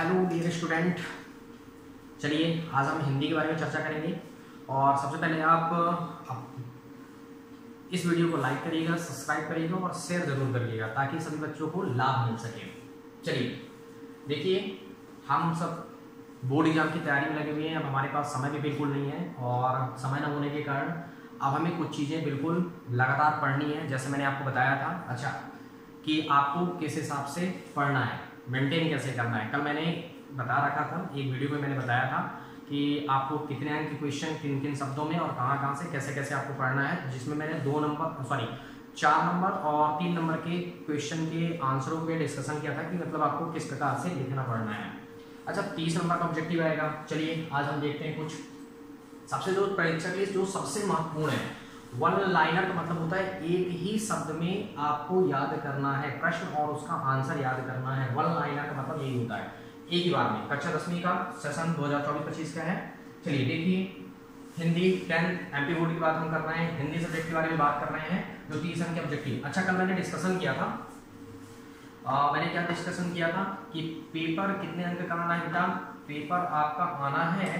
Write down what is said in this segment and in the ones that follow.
Hello dear student, चलिए आज हम हिंदी के बारे में चर्चा करेंगे। और सबसे पहले आप इस वीडियो को लाइक करिएगा, सब्सक्राइब करिएगा और शेयर जरूर करिएगा ताकि सभी बच्चों को लाभ मिल सके। चलिए देखिए, हम सब बोर्ड एग्जाम की तैयारी में लगे हुए हैं। अब हमारे पास समय भी बिल्कुल नहीं है और समय न होने के कारण अब हमें कुछ चीज़ें बिल्कुल लगातार पढ़नी है। जैसे मैंने आपको बताया था अच्छा कि आपको किस हिसाब से पढ़ना है, मेंटेन कैसे करना है। कल मैंने बता रखा था, एक वीडियो में मैंने बताया था कि आपको कितने अंक के क्वेश्चन किन किन शब्दों में और कहाँ से कैसे कैसे आपको पढ़ना है, जिसमें मैंने 4 नंबर और 3 नंबर के क्वेश्चन के आंसरों पे डिस्कशन किया था कि मतलब आपको किस प्रकार से लिखना पढ़ना है। अच्छा, 30 नंबर का ऑब्जेक्टिव आएगा। चलिए आज हम देखते हैं कुछ सबसे जो परीक्षा के लिए जो सबसे महत्वपूर्ण है। वन लाइनर का मतलब होता है एक ही शब्द में आपको याद करना है प्रश्न और उसका आंसर याद करना है। वन लाइनर का मतलब यही होता है, एक ही बार में। कक्षा 10वीं का सेशन 2024-25 का है। चलिए देखिए, हिंदी 10 एमपी बोर्ड की बात हम कर रहे हैं, हिंदी सब्जेक्ट के बारे में बात कर रहे हैं जो 30 अंक के ऑब्जेक्टिव। अच्छा, कल मैंने डिस्कशन किया था, मैंने क्या डिस्कशन किया था कि पेपर कितने अंक का आना है बेटा। पेपर आपका आना है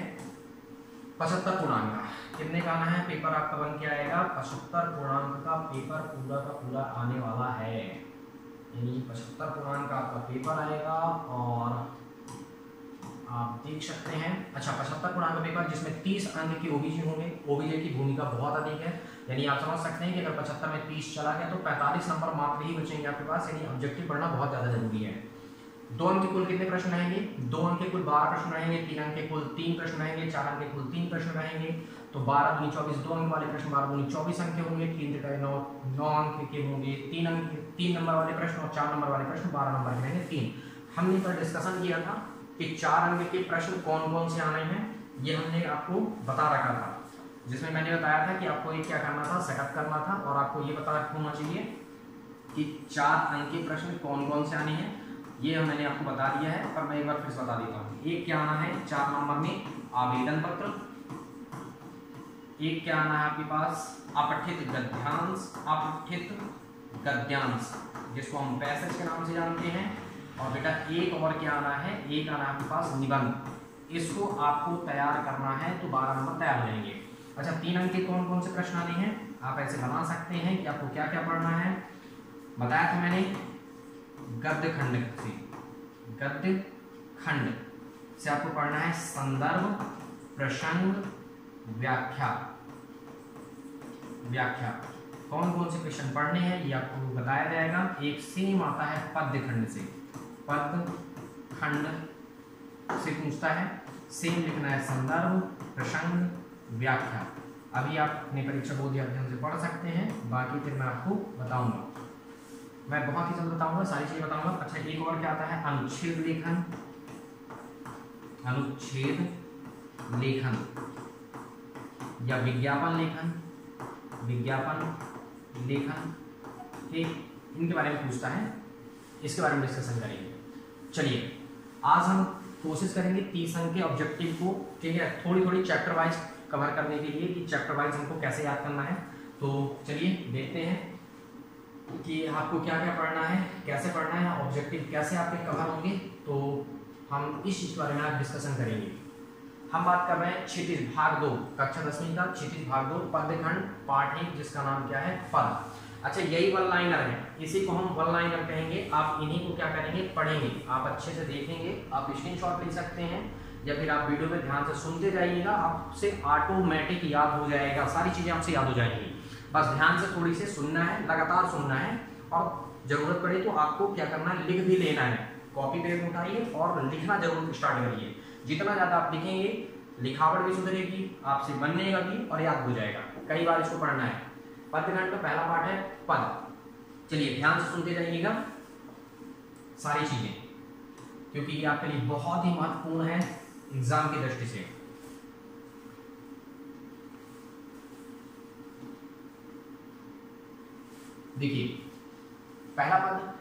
75 पूर्णांक। कितने का आना है पेपर आपका बन के आएगा 75 पूर्णांक का पेपर पूरा का पूरा आने वाला है। यानी 75 पूर्णांक का आपका पेपर आएगा और आप देख सकते हैं। अच्छा, 75 पूर्णांक का पेपर जिसमें 30 अंक की ओबीजे होंगे। ओबीजे की भूमिका बहुत अधिक है, यानी आप समझ सकते हैं कि अगर 75 में 30 चला गया तो 45 नंबर मात्र ही बचेंगे आपके पास। यानी ऑब्जेक्टिव पढ़ना बहुत ज़्यादा जरूरी है। 2 अंक के कुल कितने प्रश्न रहेंगे? 2 अंक के कुल 12 प्रश्न रहेंगे। 3 अंक के कुल 3 प्रश्न रहेंगे। 4 अंक के कुल 3 प्रश्न रहेंगे। तो 12 दूनी 24, 2 अंक वाले प्रश्न 12 दूनी 24 अंक के होंगे। 3 का 9 अंक के होंगे। 3 नंबर वाले प्रश्न और 4 नंबर वाले प्रश्न 12 नंबर के रहेंगे 3। हमने पर डिस्कशन किया था कि 4 अंक के प्रश्न कौन कौन से आने हैं, ये हमने आपको बता रखा था। जिसमें मैंने बताया था कि आपको ये क्या करना था, सेटअप करना था और आपको ये पता होना चाहिए कि 4 अंक के प्रश्न कौन कौन से आने हैं। ये मैंने आपको बता दिया है, पर मैं एक बार फिर से बता देता हूँ। एक क्या आना है 4 नंबर में आवेदन पत्र। एक क्या आना है आपके पास अपठित गद्यांश, अपठित गद्यांश जिसको हम पैसेज के नाम से जानते हैं। और बेटा एक और क्या आना है, एक आना है आपके पास निबंध। इसको आपको तैयार करना है तो 12 नंबर तैयार हो जाएंगे। अच्छा, 3 अंक के कौन कौन से प्रश्न आने हैं आप ऐसे बना सकते हैं कि आपको क्या क्या पढ़ना है। बताया था मैंने गद्य खंड से, गद्य खंड से आपको पढ़ना है संदर्भ, प्रसंग, व्याख्या। व्याख्या कौन कौन से क्वेश्चन पढ़ने हैं ये आपको बताया जाएगा। एक सेम आता है पद्य खंड से, पद्य खंड से पूछता है। सेम लिखना है संदर्भ, प्रसंग, व्याख्या। अभी आप अपनी परीक्षा बोध अध्ययन से पढ़ सकते हैं, बाकी फिर मैं आपको बताऊंगा। मैं बहुत ही जल्द बताऊंगा, सारी चीजें बताऊंगा। अच्छा, एक और क्या आता है अनुच्छेद लेखन, अनुच्छेद लेखन या विज्ञापन लेखन, विज्ञापन लेखन के इनके बारे में पूछता है, इसके बारे में डिस्कशन करेंगे। चलिए आज हम कोशिश करेंगे 30 अंक के ऑब्जेक्टिव को, ठीक है, थोड़ी थोड़ी चैप्टर वाइज कवर करने के लिए कि चैप्टर वाइज हमको कैसे याद करना है। तो चलिए देखते हैं कि आपको क्या क्या पढ़ना है, कैसे पढ़ना है, ऑब्जेक्टिव कैसे आपके कवर होंगे। तो हम इस चीज के बारे में आज डिस्कशन करेंगे। हम बात कर रहे हैं क्षितिज भाग 2, कक्षा 10वीं का क्षितिज भाग 2 पद्यखंड पाठ 1 जिसका नाम क्या है पद। अच्छा, यही वन लाइनर है, इसी को हम वन लाइनर कहेंगे। आप इन्हीं को क्या करेंगे पढ़ेंगे, आप अच्छे से देखेंगे, आप स्क्रीनशॉट ले सकते हैं या फिर आप वीडियो में ध्यान से सुनते जाइएगा, आपसे ऑटोमेटिक याद हो जाएगा, सारी चीजें आपसे याद हो जाएंगी। बस ध्यान से थोड़ी से सुनना है, लगातार सुनना है और जरूरत पड़े तो आपको क्या करना है लिख भी लेना है। कॉपी पेन उठाइए और लिखना जरूर स्टार्ट करिए। जितना ज़्यादा आप लिखेंगे लिखावट भी सुधरेगी, आपसे बनने का भी और याद हो जाएगा। कई बार इसको पढ़ना है। पद्यखंड का पहला पाठ है पद। चलिए ध्यान से सुनते जाइएगा सारी चीजें, क्योंकि ये आपके लिए बहुत ही महत्वपूर्ण है एग्जाम की दृष्टि से। देखिए पहला पद,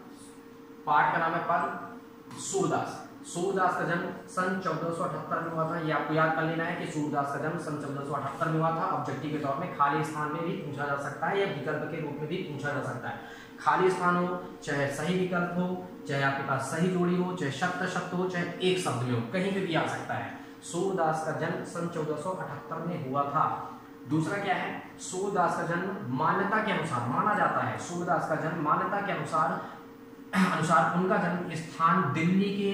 पाठ का नाम है पद सूरदास। सूरदास का जन्म सन 1478 में हुआ था। ये आपको याद कर लेना है कि सूरदास का जन्म सन 1478 में हुआ था। ऑब्जेक्टिव के तौर में खाली स्थान में भी पूछा जा सकता है या विकल्प के रूप में भी पूछा जा सकता है। खाली स्थान हो, चाहे सही विकल्प हो, चाहे आपके पास सही जोड़ी हो, चाहे शब्द हो, चाहे एक शब्द में हो, कहीं पे भी आ सकता है। सूरदास का जन्म सन 1478 में हुआ था। दूसरा क्या है, सूरदास का जन्म मान्यता के अनुसार माना जाता है। सूरदास का जन्म मान्यता के अनुसार उनका जन्म स्थान दिल्ली के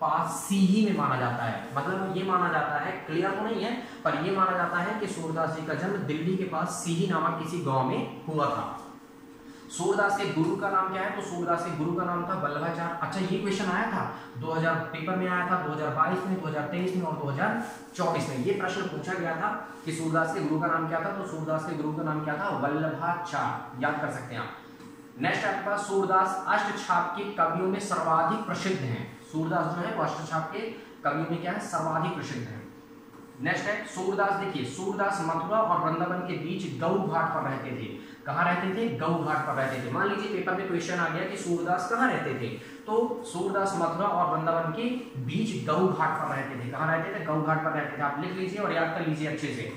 पास सीही में माना जाता है। मतलब ये माना जाता है, क्लियर तो नहीं है, पर ये माना जाता है कि सूरदास जी का जन्म दिल्ली के पास सीही नामक किसी गांव में हुआ था। सूरदास के गुरु का नाम क्या है, तो सूरदास के गुरु का नाम था वल्लभाचार्य। अच्छा, ये क्वेश्चन आया था 2000 पेपर में आया था, 2022 में, 2023 में और 2024 में। ये प्रश्न पूछा गया था कि सूरदास के गुरु का नाम क्या था, तो सूरदास के गुरु का नाम क्या था, वल्लभाचार्य। याद कर सकते हैं आप। नेक्स्ट आपके पास सूरदास अष्टछाप के कवियों में सर्वाधिक प्रसिद्ध हैं। सूरदास जो है वो अष्टछाप के कवियों में क्या है, सर्वाधिक प्रसिद्ध है। नेक्स्ट है सूरदास, देखिए सूरदास मथुरा और वृंदावन के बीच गौ घाट पर रहते थे। कहाँ रहते थे, गौ घाट पर रहते थे। मान लीजिए पेपर में क्वेश्चन आ गया कि सूरदास कहाँ रहते थे, तो सूरदास मथुरा और वृंदावन के बीच गौ घाट पर रहते थे। कहाँ रहते थे, गौ घाट पर रहते थे। आप लिख लीजिए और याद कर लीजिए अच्छे से।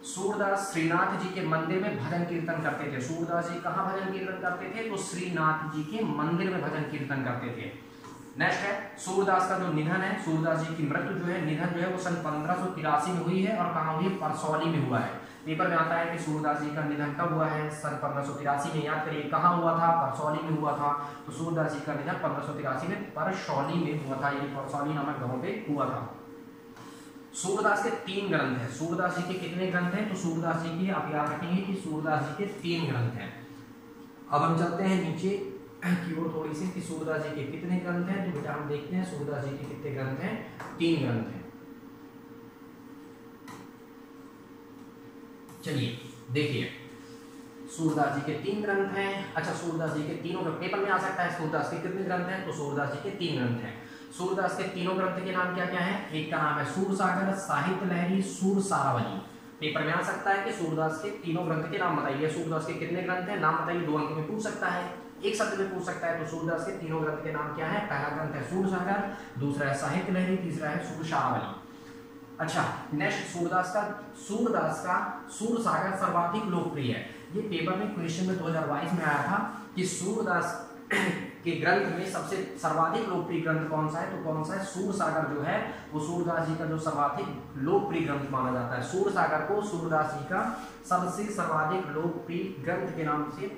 सूरदास श्रीनाथ जी के मंदिर में भजन कीर्तन करते थे। सूरदास जी कहाँ भजन कीर्तन करते थे, तो श्रीनाथ जी के मंदिर में भजन कीर्तन करते थे। नेक्स्ट है सूरदास का जो निधन है, सूरदास जी की मृत्यु जो है, निधन जो है वो सन 1583 में हुई है। और कहाँ हुई है, परसौली में हुआ है। पेपर में आता है कि सूरदास जी का निधन कब हुआ है, सन 1583 में। याद करिए कहाँ हुआ था, परसौली में हुआ था। तो सूरदास जी का निधन 1583 में परसौली में हुआ था, यानी परसौली नामक गांव पे हुआ था। सूरदास के 3 ग्रंथ हैं। सूरदास जी के कितने ग्रंथ हैं, तो सूरदास जी के आप याद रखेंगे कि सूरदास जी के 3 ग्रंथ हैं। अब हम चलते हैं नीचे की ओर थोड़ी सी कि सूरदास जी के कितने ग्रंथ हैं। तो बेटा हम देखते हैं सूरदास जी के कितने ग्रंथ हैं, 3 ग्रंथ हैं। चलिए देखिए, सूरदास जी के 3 ग्रंथ हैं। अच्छा, सूरदास जी के तीनों पेपर में आ सकता है, सूरदास के कितने ग्रंथ हैं, तो सूरदास जी के 3 ग्रंथ हैं। सूरदास के तीनों ग्रंथ के नाम क्या क्या है, एक का नाम है सूरसागर, साहित्य लहरी, सूरसारावली। पेपर में आ सकता है कि सूरदास के तीनों ग्रंथ के नाम बताइए। सूरदास के कितने ग्रंथ हैं, नाम बताइए। 2 अंक में पूछ सकता है, एक शब्द में पूछ सकता है। तो सूरदास के तीनों ग्रंथ के नाम क्या है, पहला ग्रंथ है सूरसागर, दूसरा है साहित्य लहरी, तीसरा है सूरसारावली। अच्छा, नेक्स्ट सूरदास का सूरसागर सर्वाधिक लोकप्रिय है। ये पेपर में क्वेश्चन में 2022 में आया था कि सूरदास के ग्रंथ में सबसे सर्वाधिक लोकप्रिय ग्रंथ कौन सा है, तो कौन सा है, सूरसागर जो है वो सूरदास जी का जो सर्वाधिक लोकप्रिय ग्रंथ माना जाता है। सूरसागर को सूरदास जी का सबसे सर्वाधिक लोकप्रिय ग्रंथ के नाम से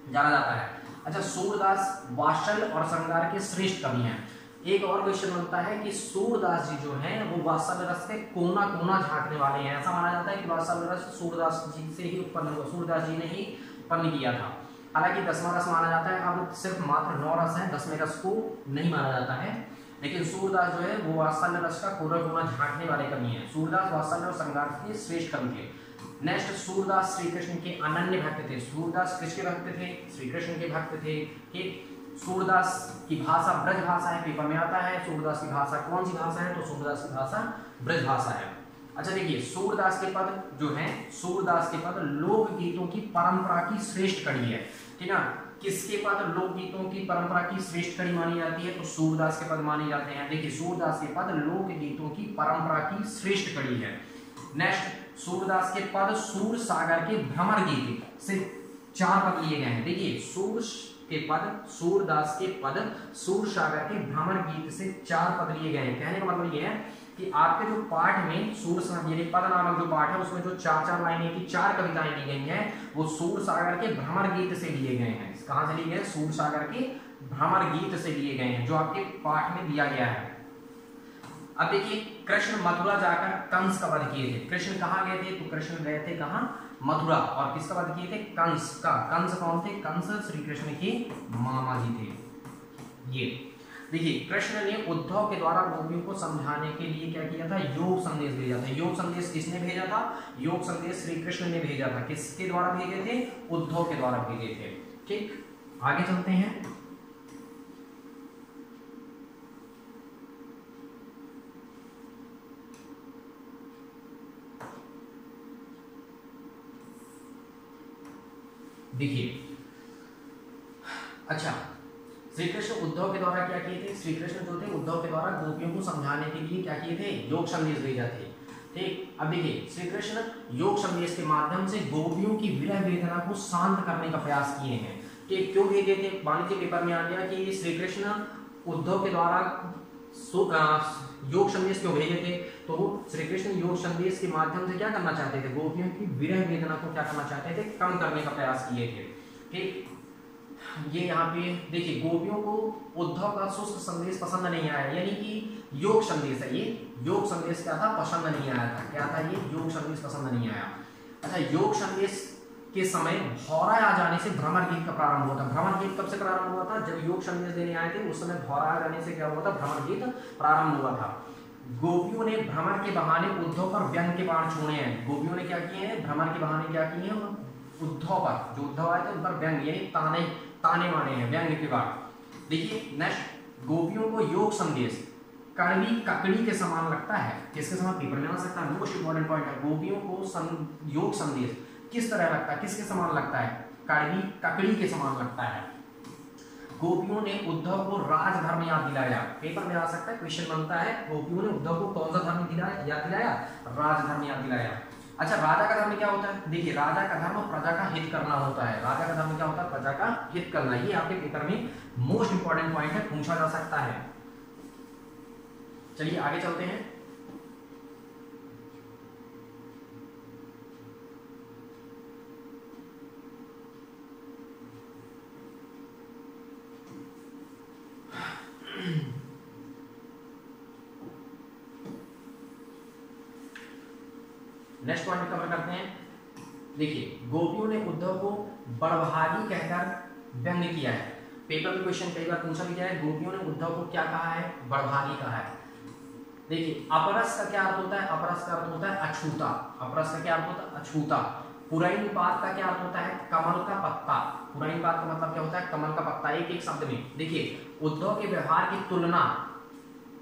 जाना जाता है। अच्छा, सूरदास वात्सल्य और श्रृंगार के श्रेष्ठ कवि हैं। एक और क्वेश्चन बनता है कि सूरदास जी जो हैं वो वात्सल्य रस के कोना कोना झांकने वाले हैं। ऐसा माना जाता है कि वात्सल्य रस सूरदास जी से ही उत्पन्न हुआ, सूरदास जी ने ही उत्पन्न किया था। हालांकि 10वां रस माना जाता है, अब सिर्फ मात्र 9 रस है, 10वें रस को नहीं माना जाता है। लेकिन सूरदास जो है वो वात्सल्य रस का कोना कोना झांकने वाले कवि हैं। सूरदास वात्सल्य और श्रृंगार के श्रेष्ठ कवि थे। नेक्स्ट, सूरदास श्री कृष्ण के अनन्य भक्त थे। सूरदास किसके भक्त थे, श्री कृष्ण के भक्त थे। ठीक, सूरदास की भाषा ब्रज भाषा है, पेपर में आता है। सूरदास की भाषा कौन सी भाषा है, तो सूरदास की भाषा ब्रज भाषा है। अच्छा देखिए, सूरदास के पद जो हैं, सूरदास के पद लोकगीतों की परंपरा की श्रेष्ठ कड़ी है। ठीक है, किसके पद लोकगीतों की परंपरा की श्रेष्ठ कड़ी मानी जाती है, तो सूरदास के पद माने जाते हैं। देखिए, सूरदास के पद लोकगीतों की परंपरा की श्रेष्ठ कड़ी है। नेक्स्ट, सूरदास के पद सूरसागर के भ्रमर गीत से 4 पद लिए गए हैं। देखिए, सूरदास के पद सूरसागर के भ्रमर गीत से 4 पद लिए गए हैं। कहने का मतलब ये है कि आपके जो पाठ में सूरसागर पद नामक जो पाठ है उसमें जो 4-4 लाइनें की 4 कविताएं ली गई हैं वो सूरसागर के भ्रमर गीत से लिए गए हैं। कहां से लिए गए, सूरसागर के भ्रमर गीत से लिए गए हैं, जो आपके पाठ में दिया गया है। अब देखिए, कृष्ण मथुरा जाकर कंस का वध किए थे। कृष्ण कहाँ गए थे, तो कृष्ण गए थे कहाँ, मथुरा। और किसका वध किए थे, कंस का। कंस कौन थे, कंस श्री कृष्ण के मामा जी थे। ये देखिए, कृष्ण ने उद्धव के द्वारा गोपियों को समझाने के लिए क्या किया था, योग संदेश भेजा था। योग संदेश किसने भेजा था, योग संदेश श्री कृष्ण ने भेजा था। किसके द्वारा भेजे थे, उद्धव के द्वारा भेजे थे। ठीक, आगे चलते हैं। देखिए, अच्छा श्री कृष्ण उद्धव के द्वारा क्या किए थे, श्री कृष्ण जो थे उद्धव के द्वारा गोपियों को समझाने के लिए क्या किए थे, योग संदेश भेजा थे। ठीक, अब देखिए श्री कृष्ण योग संदेश के माध्यम से गोपियों की विरह वेदना को शांत करने का प्रयास किए हैं। ठीक, क्यों भेजे थे, वाणिज्य पेपर में आ गया कि श्री कृष्ण उद्धव के द्वारा योग संदेश क्यों भेजे थे, तो श्री कृष्ण योग संदेश के माध्यम से क्या करना चाहते थे, गोपियों की विरह वेदना को क्या करना चाहते थे, कम करने का प्रयास किए थे। ठीक, ये यहाँ पे देखिए गोपियों को उद्धव का शुष्क संदेश पसंद नहीं आया, यानी कि योग संदेश है, ये योग संदेश क्या था, पसंद नहीं आया था। क्या था ये, योग संदेश पसंद नहीं आया। अच्छा, योग संदेश के समय भौरा आ जाने से भ्रमर गीत का प्रारंभ हुआ था। भ्रमर गीत कब से प्रारंभ हुआ था, जब योग संदेश देने आए थे उस समय भौरा आ जाने से क्या हुआ था, भ्रमर गीत प्रारंभ हुआ था। गोपियों ने भ्रमर के बहाने उद्धव पर व्यंग के बाण छोड़े हैं। गोपियों ने क्या किए हैं, भ्रमर के बहाने क्या किए हैं, उद्धव पर, जो उद्धव आए थे उन पर व्यंग यानी ताने मारे हैं, व्यंग के बाद। देखिए नेक्स्ट, गोपियों को योग संदेश कड़वी ककड़ी के समान लगता है। किसके समान, पेपर में आ सकता है, मोस्ट इंपॉर्टेंट पॉइंट है। गोपियों को योग संदेश किस तरह लगता है, किसके समान लगता है, कड़वी ककड़ी के समान लगता है। गोपियों ने उद्धव को राजधर्म याद दिलाया। पेपर में आ सकता है, क्वेश्चन बनता है, गोपियों ने उद्धव को कौन सा धर्म याद दिलाया, राजधर्म याद दिलाया। अच्छा, राजा का धर्म क्या होता है, देखिए राजा का धर्म प्रजा का हित करना होता है। राजा का धर्म क्या होता है, प्रजा का हित करना। ये आपके पेपर में मोस्ट इंपॉर्टेंट पॉइंट है, पूछा जा सकता है। चलिए आगे चलते हैं। नेक्स्ट पॉइंट कवर करते हैं। देखिए गोपियों ने उद्धव को बड़भागी कहकर व्यंग्य किया है। पेपर में क्वेश्चन कई बार पूछा भी गया है, गोपियों ने उद्धव को क्या कहा है, बड़भागी कहा है। देखिए अपरस का क्या अर्थ होता है, अपरस का अर्थ होता है अछूता। अपरस का क्या अर्थ होता है, अछूता। पुरैन पात का क्या अर्थ होता है, कमल का पत्ता। पुरैन पात का मतलब क्या होता है, कमल का पत्ता। एक शब्द में देखिए उद्धव के व्यवहार की तुलना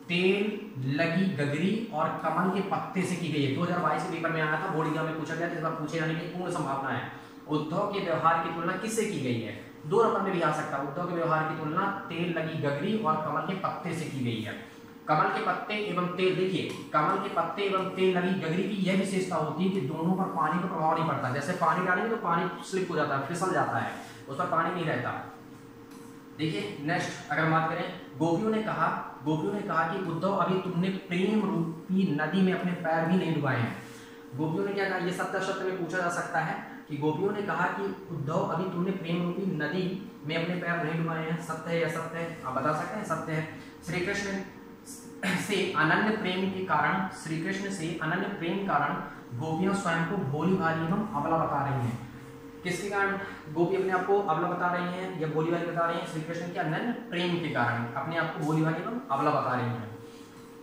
तेल लगी गगरी और कमल के पत्ते से की गई है। 2022 के पेपर में आया था, बोर्ड एग्जाम में पूछा गया था, इस बार पूछे जाने की पूर्ण संभावना है। उद्धव के व्यवहार की तुलना किससे की गई है, 2 नंबर में भी आ सकता है। उद्धव के व्यवहार की तुलना तेल लगी गगरी और कमल के पत्ते से की गई है। कमल के पत्ते एवं तेल, देखिए कमल के पत्ते एवं तेल लगी गगरी की यह विशेषता होती है कि दोनों पर पानी का प्रभाव नहीं पड़ता। जैसे पानी डालेंगे तो पानी स्लिप हो जाता है, फिसल जाता है, उस पर पानी नहीं रहता। देखिए नेक्स्ट अगर बात करें, गोपियों ने कहा कि उद्धव अभी तुमने प्रेम रूपी नदी में अपने पैर भी नहीं डुबाए हैं। गोपियों ने क्या कहा, ये सत्य में पूछा जा सकता है कि गोपियों ने कहा कि उद्धव अभी तुमने प्रेम रूपी नदी में अपने पैर नहीं डुबाए हैं। सत्य है या सत्य है, आप बता सकते हैं, सत्य है। श्री कृष्ण से अनन्य प्रेम के कारण गोपियां स्वयं को भोली भाली एवं अबला बता रही हैं। किसके कारण गोपी अपने आप को अबला बता रही हैं या भोली भाली बता रही हैं, श्री कृष्ण के अनन्य प्रेम के कारण अपने आप को भोली भाली एवं अबला बता रही हैं।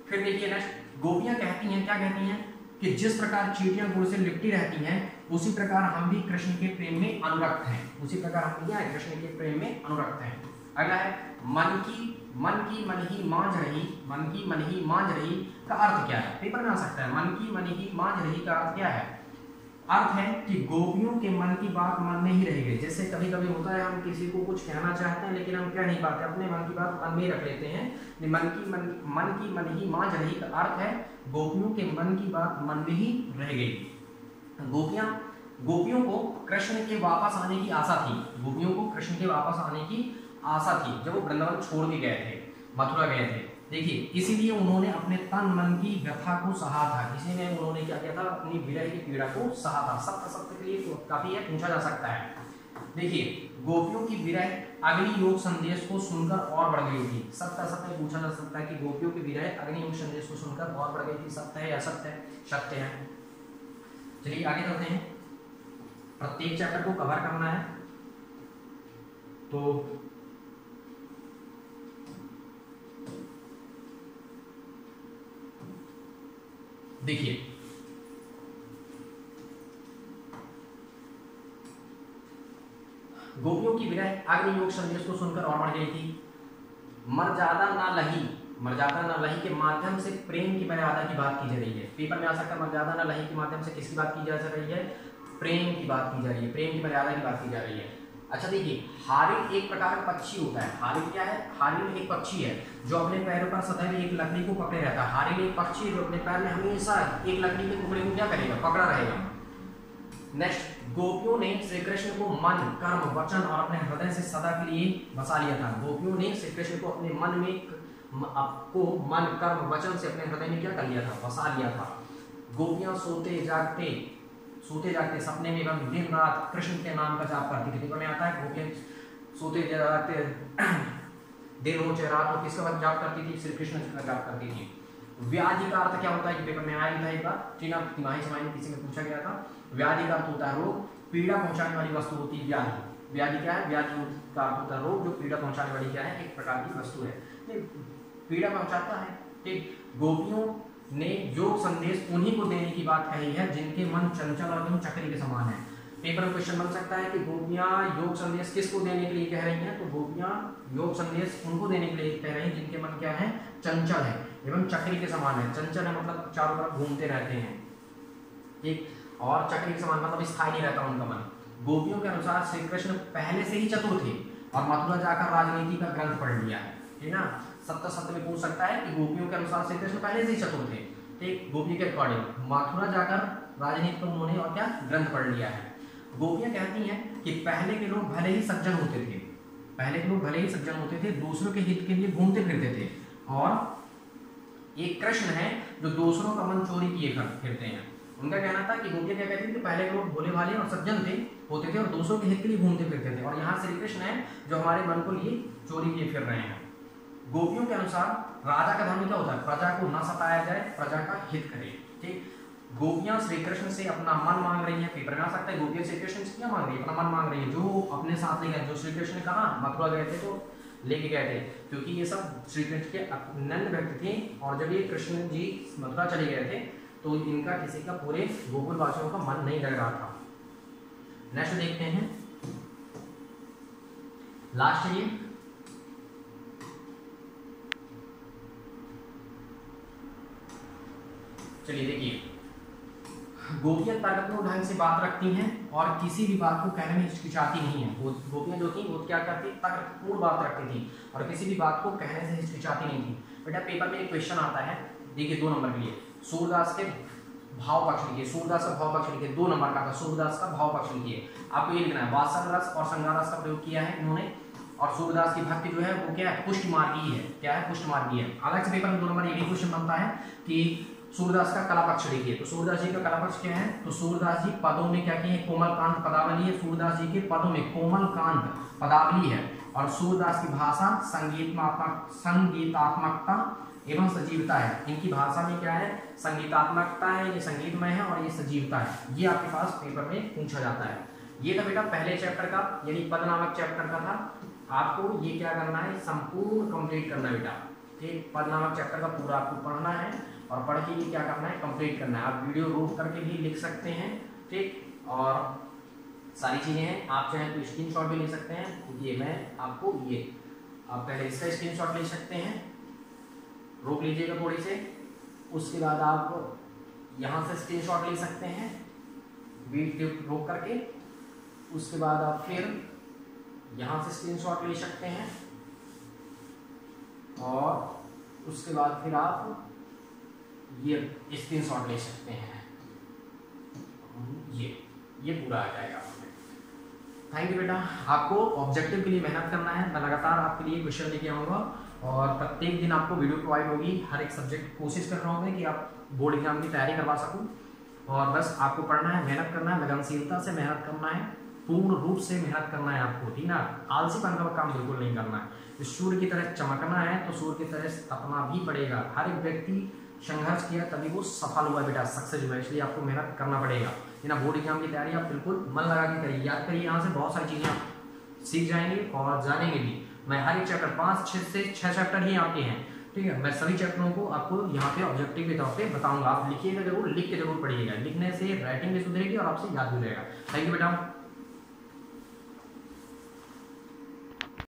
फिर देखिए नेक्स्ट, गोपियां कहती हैं, क्या कहती हैं कि जिस प्रकार चींटियां गुड़ से लिपटी रहती हैं उसी प्रकार हम भी कृष्ण के प्रेम में अनुरक्त हैं। उसी प्रकार हम क्या है, कृष्ण के प्रेम में अनुरक्त हैं। अगला है मन की मन ही मांझ रही का अर्थ क्या है, पेपर में आ सकता है। मन ही मांझ रही का अर्थ क्या है, अर्थ है कि गोपियों के मन की बात मन में ही रह गई। जैसे कभी कभी होता है, हम किसी को कुछ कहना चाहते हैं लेकिन हम कह नहीं पाते, अपने मन की बात मन में ही रख लेते हैं। मन ही मांझ रही का अर्थ है गोपियों के मन की बात मन में ही रह गई। गोपियों को कृष्ण के वापस आने की आशा थी। गोपियों को कृष्ण के वापस आने की आशा थी जब वो वृंदावन छोड़ के गए थे, मथुरा गए थे। देखिए इसीलिए उन्होंने अपने तन मन की व्यथा को सहा था। इसीलिए उन्होंने क्या किया था, अपनी विरह की पीड़ा को सहा था। सत्य के लिए तो काफी है, पूछा जा सकता है। देखिए गोपियों की विरह अग्नि योग संदेश को सुनकर और बढ़ गई थी। सत्य पूछा जा सकता है कि गोपियों की विरह अग्नि योग संदेश को सुनकर और बढ़ गई थी। सत्य है या असत्य है, सत्य है। चलिए आगे चलते हैं, प्रत्येक चैप्टर को कवर करना है। तो देखिए गोपियों की विरह अग्नि योग संदेश को सुनकर और बढ़ गई थी। मर्यादा ना लही के माध्यम से प्रेम की मर्यादा की बात की जा रही है। पेपर में आ सकता है, मर्यादा ना लही के माध्यम से किसकी बात की जा रही है, प्रेम की बात की जा रही है, प्रेम की मर्यादा की बात की जा रही है। अच्छा देखिए, हारिल एक प्रकार का पक्षी होता है। हारिल क्या है? हारिल एक पक्षी है जो अपने पैरों पर सदैव एक लकड़ी को पकड़े रहता है। हारिल एक पक्षी है जो अपने पैर में हमेशा एक लकड़ी के टुकड़े को क्या करेगा? पकड़ा रहेगा। नेक्स्ट, गोपियों ने श्री कृष्ण को मन, कर्म, वचन और अपने हृदय से सदा के लिए बसा लिया था। गोपियों ने श्री कृष्ण को अपने मन में, आपको मन, कर्म, वचन से अपने हृदय में क्या कर लिया था? बसा लिया था। गोपियां सोते जागते सपने में एवं दिन रात कृष्ण के नाम का जाप करती थी। पेपर में आता है गोपियां सोते जागते दिन हो चाहे रात हो किसका जाप करती थी? श्री कृष्ण का जाप करती थी। व्याधि का अर्थ क्या होता है? पेपर में आया था एक बार, ठीक है, तिमाही छमाही में किसी में पूछा गया था। व्याधि का अर्थ होता है रोग, पीड़ा पहुंचाने वाली वस्तु होती है व्याधि। व्याधि क्या है? व्याधि का अर्थ होता है रोग, जो पीड़ा पहुंचाने वाली क्या है? एक प्रकार की वस्तु है, पीड़ा पहुंचाता है। ठीक, गोपियों ने योग संदेश उन्हीं को देने की बात कही है जिनके मन चंचल और एवं चक्री के समान है। पेपर में क्वेश्चन बन सकता है कि गोपियां योग संदेश किसको देने के लिए कह रही हैं? तो गोपियां योग संदेश उनको देने के लिए कह रही हैं जिनके मन क्या है? चंचल है एवं चक्री के समान है। चंचल है मतलब चारों तरफ घूमते रहते हैं, ठीक, और चक्री के समान मतलब स्थायी नहीं रहता उनका मन। गोपियों के अनुसार श्री कृष्ण पहले से ही चतुर थे और मथुरा जाकर राजनीति का ग्रंथ पढ़ लिया है, ठीक ना। सत्य में पूछ सकता है कि गोपियों के अनुसार श्री कृष्ण पहले से ही चतुर थे, ठीक, गोपी के अकॉर्डिंग मथुरा जाकर राजनीति को उन्होंने और क्या ग्रंथ पढ़ लिया है। गोपियां कहती हैं कि पहले के लोग भले ही सज्जन होते थे, दूसरों के हित के लिए घूमते फिरते थे, और एक कृष्ण है जो दूसरों का मन चोरी किए फिरते हैं। उनका कहना था कि गोपियां क्या कहती थी? पहले के लोग भोले भाले और सज्जन होते थे और दूसरों के हित के लिए घूमते फिरते थे, और यहाँ श्री कृष्ण है जो हमारे मन को लिए चोरी किए फिर रहे हैं। गोपियों के अनुसार राजा का धर्म क्या होता है? प्रजा को न सताया जाए, प्रजा का हित करे, ठीक। गोपियां श्री कृष्ण से अपना मन मांग रही हैं। पेपर में आ सकता है गोपियां श्री कृष्ण से क्या मांग रही है? अपना मन मांग रही है, जो अपने साथ ले गए, जो श्री कृष्ण कहा मथुरा गए थे तो लेके गए थे, क्योंकि ये सब श्री कृष्ण के नन्द व्यक्ति थे, और जब ये कृष्ण जी मथुरा चले गए थे तो इनका किसी का पूरे गोकुल वासियों का मन नहीं लग रहा था। नेक्स्ट देखते हैं, लास्ट ये चलिए देखिए, गोपियां तर्कपूर्ण ढंग से बात रखती हैं और किसी भी बात को कहने में हिचकिचाती नहीं है। गोपियां जो थी वो क्या करती? तर्कपूर्ण बात रखती थी और किसी भी बात को कहने से हिचकिचाती नहीं थी। बेटा पेपर में एक क्वेश्चन आता है, देखिए 2 नंबर के लिए, सूरदास के भाव पक्ष लिखिए। सूरदास का भाव पक्ष लिखिए, 2 नंबर का था, सूरदास का भाव पक्ष लिखिए। आपको ये लिखना है, वात्सल रस और श्रृंगार रस का प्रयोग किया है इन्होंने, और सूरदास की भक्ति जो है वो क्या है? पुष्ट मार्गी है। क्या है? पुष्ट मार्गी है। अलग से पेपर में 2 नंबर ये भी क्वेश्चन बनता है कि सूरदास का कला पक्ष लिखिए। तो सूरदास जी का कला पक्ष क्या है? तो सूरदास जी पदों में क्या किए? कोमल कांत पदावली है। सूरदास जी के पदों में कोमल कांत पदावली है, और सूरदास की भाषा संगीतात्मकता एवं सजीवता है। इनकी भाषा में क्या है? संगीतात्मकता है, ये संगीतमय है, और ये सजीवता है। ये आपके पास पेपर में पूछा जाता है। ये था बेटा पहले चैप्टर का, यानी पद नामक चैप्टर का था। आपको ये क्या करना है? संपूर्ण कंप्लीट करना है बेटा, ठीक। पद नामक चैप्टर का पूरा आपको पढ़ना है, और पढ़ के ये क्या करना है? कंप्लीट करना है। आप वीडियो रोक करके भी लिख सकते हैं, ठीक, और सारी चीज़ें हैं। आप चाहें तो स्क्रीनशॉट भी ले सकते हैं। ये मैं आपको आप पहले इसका स्क्रीनशॉट ले सकते हैं, रोक लीजिएगा थोड़ी से, उसके बाद आप यहाँ से स्क्रीनशॉट ले सकते हैं वीडियो रोक करके, उसके बाद आप फिर यहाँ से स्क्रीनशॉट ले सकते हैं, और उसके बाद फिर आप ये स्क्रीनशॉट ले सकते हैं। ये पूरा आ जाएगा। थैंक यू बेटा। आपको ऑब्जेक्टिव के लिए मेहनत करना है। मैं लगातार आपके लिए क्वेश्चन लेके आऊँगा, और प्रत्येक दिन आपको वीडियो प्रोवाइड होगी। हर एक सब्जेक्ट कोशिश कर रहा हूँ मैं कि आप बोर्ड एग्जाम की तैयारी करवा सकूँ, और बस आपको पढ़ना है, मेहनत करना है, लगनशीलता से मेहनत करना है, पूर्ण रूप से मेहनत करना है आपको, ठीक ना। आलसीपन का काम बिल्कुल नहीं करना है। सूर्य की तरह चमकना है तो सूर्य की तरह तपना भी पड़ेगा। हर एक व्यक्ति संघर्ष किया तभी वो सफल हुआ बेटा, सक्सेस हुआ। इसलिए आपको मेहनत करना पड़ेगा, है ना। बोर्ड एग्जाम की तैयारी आप बिल्कुल मन लगा के करिए, याद करिए। यहाँ से बहुत सारी चीज़ें आप सीख जाएंगे और जानेंगे भी। मैं हर एक चैप्टर 5 से 6 चैप्टर ही आपके हैं, ठीक है। मैं सभी चैप्टरों को आपको यहाँ पे ऑब्जेक्टिव के तौर पे बताऊंगा। आप लिखिएगा जरूर, लिख के जरूर पढ़िएगा। लिखने से राइटिंग भी सुधरेगी और आपसे याद भी रहेगा। थैंक यू बेटा।